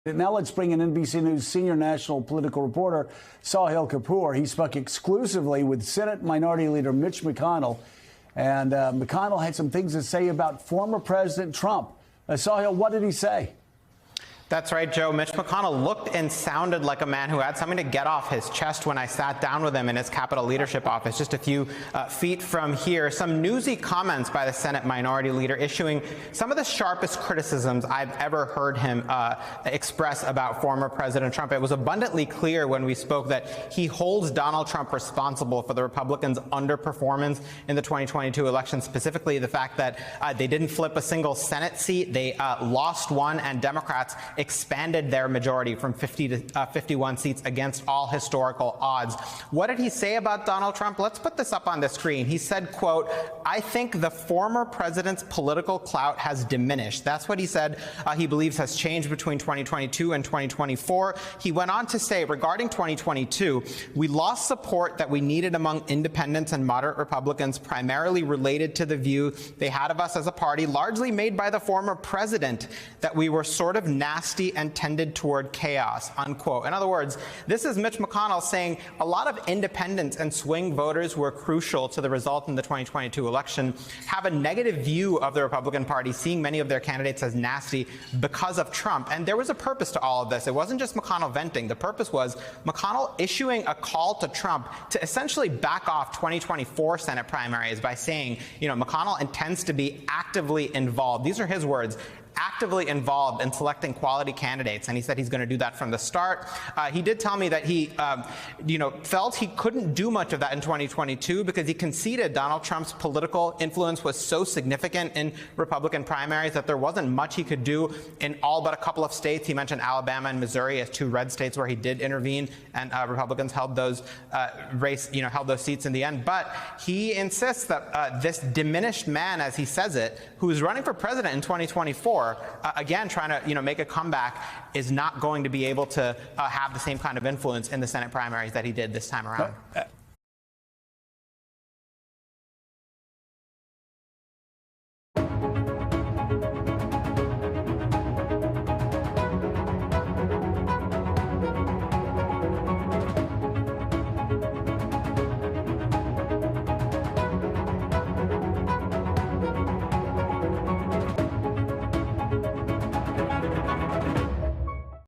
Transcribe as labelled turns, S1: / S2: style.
S1: Now let's bring in NBC News senior national political reporter Sahil Kapoor. He spoke exclusively with Senate Minority Leader Mitch McConnell, and McConnell had some things to say about former President Trump. Sahil, what did he say?
S2: That's right, Joe. Mitch McConnell looked and sounded like a man who had something to get off his chest when I sat down with him in his Capitol Leadership Office just a few feet from here. Some newsy comments by the Senate Minority Leader issuing some of the sharpest criticisms I've ever heard him express about former President Trump. It was abundantly clear when we spoke that he holds Donald Trump responsible for the Republicans' underperformance in the 2022 election, specifically the fact that they didn't flip a single Senate seat, they lost one, and Democrats expanded their majority from 50 to 51 seats against all historical odds. What did he say about Donald Trump? Let's put this up on the screen. He said, quote, "I think the former president's political clout has diminished." That's what he said he believes has changed between 2022 and 2024. He went on to say, regarding 2022, "We lost support that we needed among independents and moderate Republicans, primarily related to the view they had of us as a party, largely made by the former president, that we were sort of nasty and tended toward chaos," unquote. In other words, this is Mitch McConnell saying a lot of independents and swing voters who were crucial to the result in the 2022 election have a negative view of the Republican Party, seeing many of their candidates as nasty because of Trump. And there was a purpose to all of this. It wasn't just McConnell venting. The purpose was McConnell issuing a call to Trump to essentially back off 2024 Senate primaries by saying, McConnell intends to be actively involved. These are his words. Actively involved in selecting quality candidates, and he said he's going to do that from the start. He did tell me that he, felt he couldn't do much of that in 2022 because he conceded Donald Trump's political influence was so significant in Republican primaries that there wasn't much he could do in all but a couple of states. He mentioned Alabama and Missouri as two red states where he did intervene, and Republicans held those held those seats in the end. But he insists that this diminished man, as he says it, who is running for president in 2024. Again, trying to make a comeback, is not going to be able to have the same kind of influence in the Senate primaries that he did this time around.